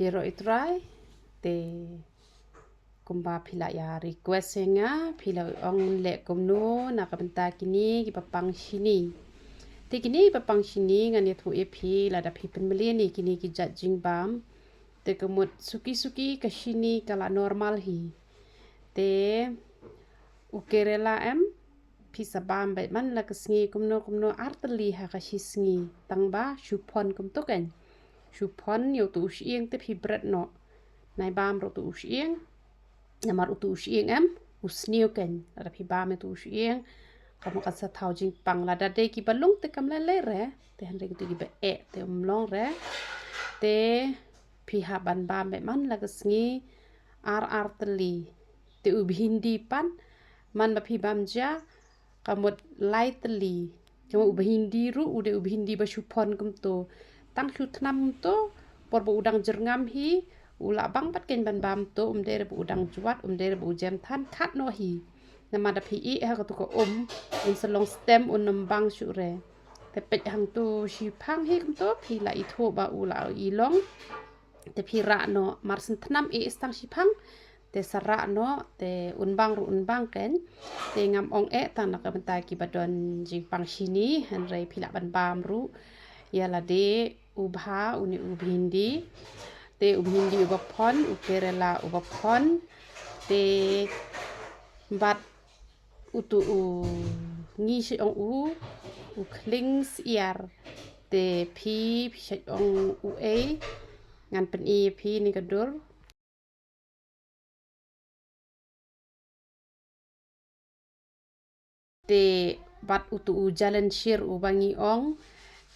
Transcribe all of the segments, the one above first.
Piro itrai te kumba pila ya request nga pila ong le kumno na kabenta kini papang shini. Te kini papang shini ngan ya thu epi la da pi penmeli ni kini ki judging bam. Te kemut suki-suki ke shini kala normal hi. Te ukerela em pisa bam bet man la kesngi kumno arteli ha ka shisngi tangba shupon kumtoken. Shupon yo tu usieng te pi bret no. Nai bam ro tu usieng. Namar utu usieng em usniu ken ada pi bam tu usieng kamu kasa tau jing pang la dade ki balung te kam le re te hande ki be te umlong re te pi ha ban bam be man la kesngi ar teli te ubhindi pan man ba pi bam ja kamut lai teli kamu ubhindi ru ude ubhindi ba shupon kum to tang shu tnam to por bo udang jerngam hi ula bang pat ken ban bam to dere bu udang juat dere bu jem than khat no hi nama da pi ha ka to ko in salong stem bang shu re te pet hang to shi phang hi kum to pi la i tho ba ula i long te pi ra no mar sin thnam stang shi phang te sara no te ru bang ken te ngam ong tang na ka benta ki badon jing pang shini han re pi la ban bam ru ya la de ubha uni ubhindi te ubhindi ubapon ukerela ubapon te bat utu ngi shi ong u klings iar te pi shi ong ngan pen pi ni kadur te bat utu jalan shir ubangi ong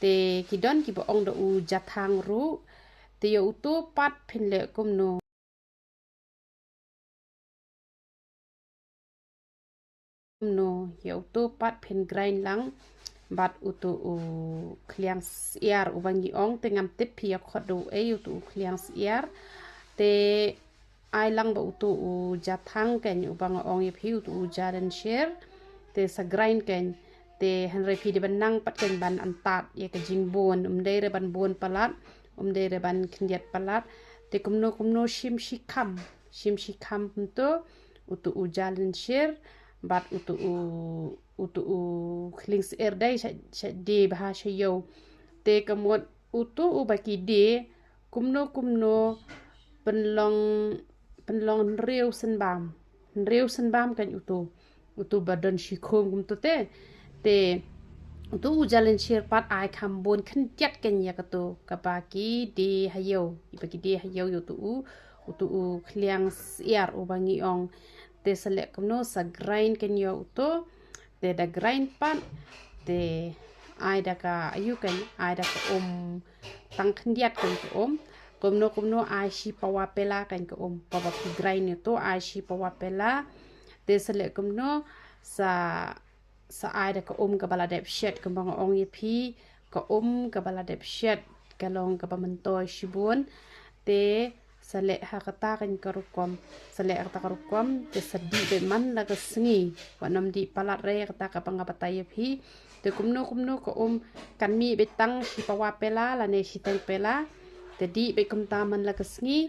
te kidon ki ong do jathang ru te yo utu pat phinle kumno yo utu pat phin grind lang bat utu kliang siar ubangi ong te ngam tip pi khodu utu kliang siar te ai lang ba utu jathang ken ubang ong ye pi utu jalan shir te sa grind ken te hanre pi de banang pat ken ban antat ye ka jingbon dere ban bon palat dere ban khndiat palat te kumno shim shikam to utu jalan shir bat utu klings erdai sha de bahasa yo te kamot utu baki de kumno penlong reu senbam kan utu badan shikhom kum to te utu jalan shir pat ai khambon khntiat ken ya kato kapaki de hayo ibaki de hayo utu kliang siar ubangi ong te selek kumno sa grind ken yo uto te da grind pan te ai da ka ayu kan ai da ka tang khndiat kan kumno ai shi pawa pela kan ka pawa pi grind to ai shi pawa pela te selek kumno sa ai da ka ka bala dep shet kembang ong ye pi ka ka bala dep shet kalong ka pamantoy shibun te selek ha kata kan karukom selek kata karukom te sedi be man la ka sngi wanam di palat re kata ka pangabatay pi te kumno ko kan mi betang si pawa pela la ne si tang pela te di be kum taman la ka sngi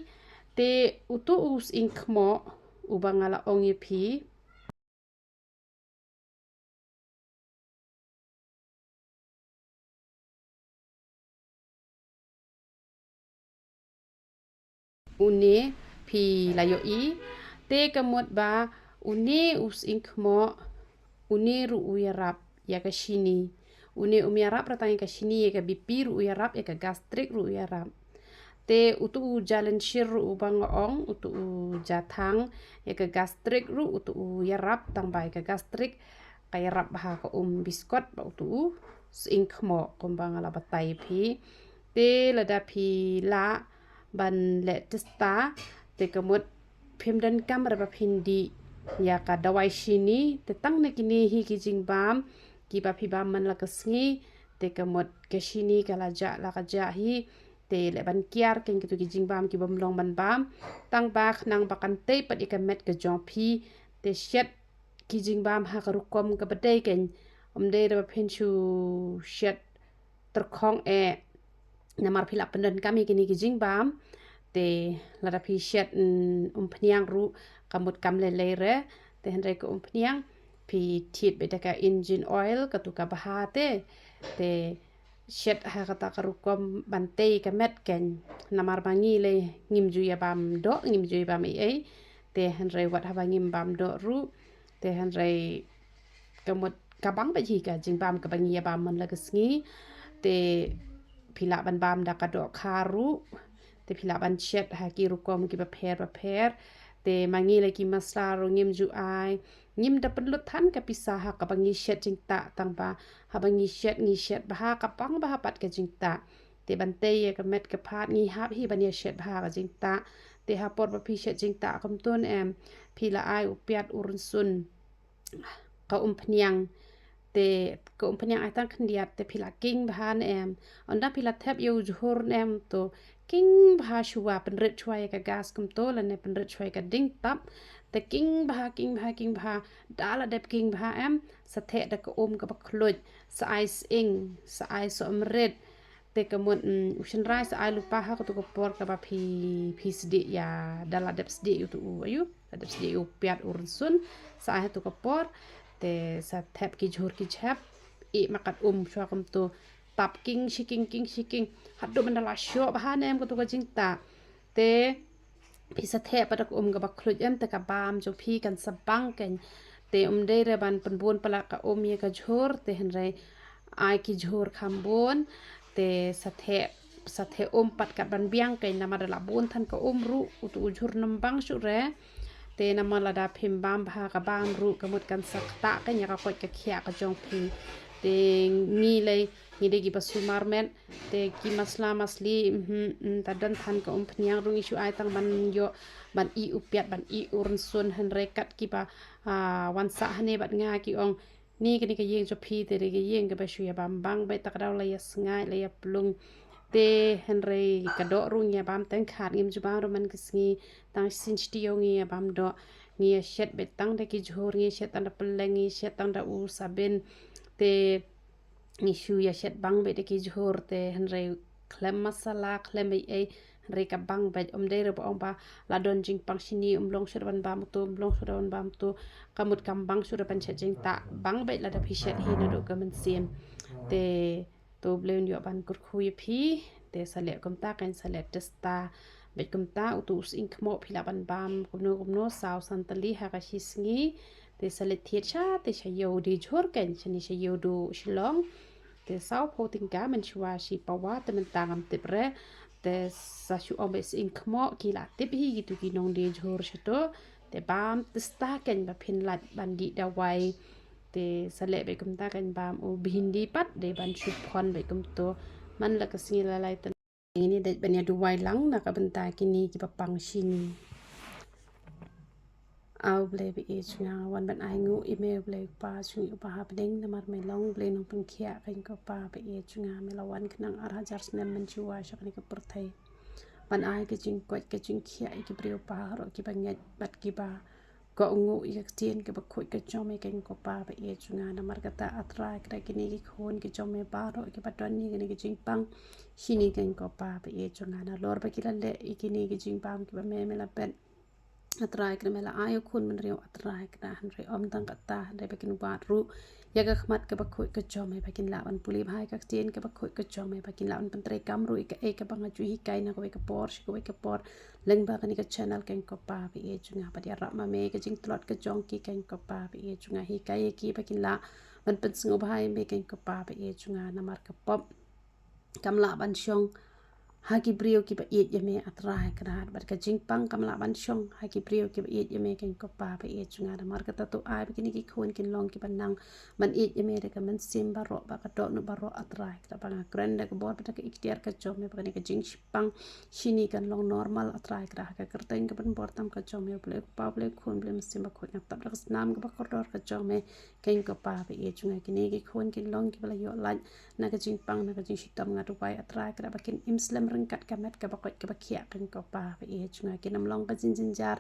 te utu us inkmo ubangala ong ye pi une pi layo i te kamot ba une us inkmo une ru uyarap ya ka shini une umiarap ratang ka shini ya ka bipir uyarap ya ka gastrik ru uyarap te utu jalan shir ru ubang ong utu jathang ya ka gastrik ru utu uyarap tang bai ka gastrik kaya rap ha ka biskot ba utu inkmo kumbang ala batai pi te lada pi la ban le testa te kamut phimdan kam ra phindi ya ka dawai shini te tang na kini hi ki jingbam ki ba phi bam man la kasngi te kamut ke shini kala la ka ja hi te le ban kiar ken ki tu ki jingbam ki bam long ban bam tang ba nang bakan te pat ikamet ka jong phi te shet ki jingbam ha ka rukom ka badai ken de ra phin chu shet terkhong namar phila pendan kami kini ki jingbam lada pi shed pniang ru kamut kam le re te henry ko pniang pi tit beta ka engine oil ka tu ka baha te shed ha kata karukom bantei ka met ken namar bangi le ngim ju ya bam do ngim ju bam ei te henry wat ha ngim bam do ru te henry kamut kabang ba ji ka jing bam ka bangi ya bam man la kesngi te pila ban bam da ka do kharu te pila ban shed ha ki rukom ki ba pher te mangi le ki masla ro ngim ju ai ngim da penlut than ka pisah ha ka bangi shed jing ta tang ba ha bangi shed ba ha ka pang ba ha pat ka jing ta te ban te ye ka met ka phat ngi hap hi ban ye shed ba ka jing ta te ha por ba pi shed jing ta kam ton em pila ai upiat urun sun ka pniang te ko pniang ai tan khndiat te pila king bhan em onda pila thep yo jhor em to king bha shuwa pen ret chwai ka gas kum to la ne pen ret chwai ka ding tap te king bha dala dep king bha em sa the da ko ka ba khluj sa ice ing sa ice so red te kamut ushin rai sa ai lupa ha ko to ko por ka ba phi sdi ya dala dep sdi yu tu ayu dep sdi yu piat urun sun sa ai to ko por te sa thep ki jhor ki chap i makat chwa kam to tap king shiking hadu mandala sho bahan em ko to ka jingta te phi sa thep padak ga ba khluj em te ka bam jo phi kan sa bang ken te de re ban pon pala ka ye ka jhor te hen re ai ki jhor kham bon te sa the pat kat ban biang ken na madala bon than ka ru utu jhor nam bang shu re te namala da phim bam bha ka bam ru kamut kan sakta ka nya ka kot ka khiah ka jong phi te ngi de gi basu marmen te ki masla masli ta dan than ka pniang rung isu ai tang ban i upiat ban i urun sun han rekat ki ba wan sa hane bat nga ki ong ni ka yeng jo phi te re yeng ka ba shu ya bam bang ba ta ka daw la ya sngai la ya plung te henry ka do ru nya bam tang khat ngim ju ba ro man kisngi tang sin stio ngi bam do ngi shet bet tang de ki jhor ngi shet tang da pelengi shet tang da u saben te ngi shu ya shet bang be de ki jhor te henry klem masala klem ei henry ka bang be de re ba ba la don jing pang shini long shur ban bam to long shur ban bam to kamut kam bang shur ban chet jing ta bang be la da phi shet hi na do ka man sim te to bleun yo ban kur khui phi te sale kom ta kan sale testa be kom ta utus ink mo phila ban bam kumno saw santali ha ka shisngi te sale thiet cha te shayo di jhor kan chani shayo do shlong te saw pho ting ka man chwa shi pawa te man tangam te pre te sa shu obes ink mo ki la te hi gitu ki nong di jhor shato te bam testa kan ba phin lat ban di da wai te sale be kum ta kan bam o bhindi pat de ban shu phon be kum to man la ka singi la lai tan ini de ban ya du wai lang na ka banta kini ki pa pang shini au ble be e chunga wan ban ai ngu email ble pa chung pa ha ding na mar me long ble nong pang khia kan ko pa be e chunga me la wan knang ar hajar snem man chuwa shakni ka purthai ban ai ke jing kwat ke jing khia ki brio pa ro ki ba ngat bat ki ba ko ngu ik tien ke ba khoi ke chome ken ko pa ba e chunga na mar kata atra kra kini ki khon ke chome pa ro ke ba ton ni ki jing pang shini ken ko pa ba e chunga na lor ba ki la le ikini ki jing pam ki ba me la pen atra kra me la ayo khun man rio atra kra han re om tang kata han re ba kin ba ru ya ka khmat ke ba khoi ke chome ba kin la ban puli bhai ka tien ke ba khoi ke chome ba kin la ban pan tre kam ru ke e ka ba nga chu hi kai na ko ke por shi ko ke por leng ba kan ka channel ken ko pa bi e chunga pa dia ra ma me ka jing tlot ka jong ki ken ko pa bi e chunga hi kai ki pa kin la ban pen sngo bhai me ken ko pa bi e chunga na mar ka pop kam la ban shong hagi brio ki ba yet yame atra kra bar ka jing pang kam la ban shong hagi brio ki ba yet yame ken ko pa ba e chunga na mar ka ta to ai bi ki khon kin long ki ban nang man yet yame de ka man sim ba ro ba ka do no ba ro atra ka ba nga grand ka bor ba ka iktiar ka chom me ba ni ka jing pang shini kan long normal atra kra ka kerteng ka ban bor tam ka chom me ble pa ble khon ble sim ba khon tab ra nam ka ba kor ka chom me ken ko pa ba e chunga ki ni ki khon kin long ki ba yo lan na ka jing pang na ka jing shitam nga tu pai atra kra ba kin imslam kat ka met ka ba kot ka ba khia kan ko pa ba e chunga ki nam long ka jin jar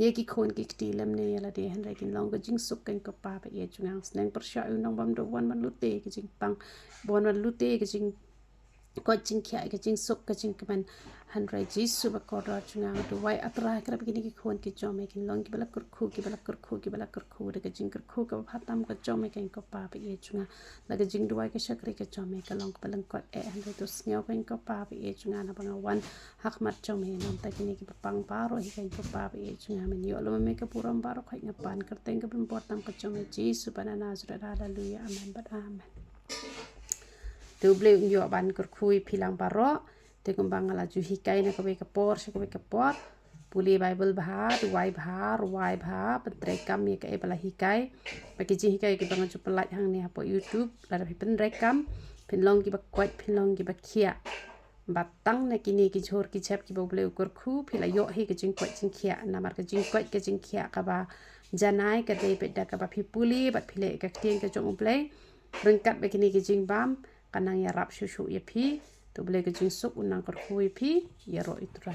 ye ki khon ki ti lem ne la de han ra kin long ka jing suk kan ko pa ba e chunga sneng par sha u nong bam do wan man lu te ki jing pang bon man lu te ki jing ko jing khiah ke jing suk ke jing keman han rai jisu ba ko ra chunga tu wai atra kra begini ki khon ki jome kin long ki bala kur khu ki bala kur khu ki bala kur khu de ke jing kur khu ka phatam ka jome ken ko pa ba ye chunga la ke jing duai ke shakri ke jome ka long balang ko e han rai tu snyo ken ko pa ba ye chunga na banga wan hak mat jome nom ta kini ki pang paro hi ken ko pa ba ye chunga men yo lo me ka puram baro khai ngapan kerteng ka pun portam ka jome jisu bana nazareth hallelujah amen but amen tu ble yo ban kur khui philang baro te kumbang ala ju hikai na kabe kapor se kabe kapor puli bible bha ruai bha pentre kam ye ka e bala hikai bagi ji hikai ke bang ju pelai hang ni apo youtube la da pen rekam pin long ki ba kwat pin long ki ba khiah batang na kini ki chhor ki chep ki boble ukur khu phila yo hi ke jing kwat jing khiah na mar ke jing kwat ke jing khiah ka ba janai ka de pe da ka ba phi puli bat phile ka tieng ka jong uple rengkat be kini ki jing bam kanang ya rap shushu ye phi tu boleh ke jing suk unang kor hui phi ya ro itra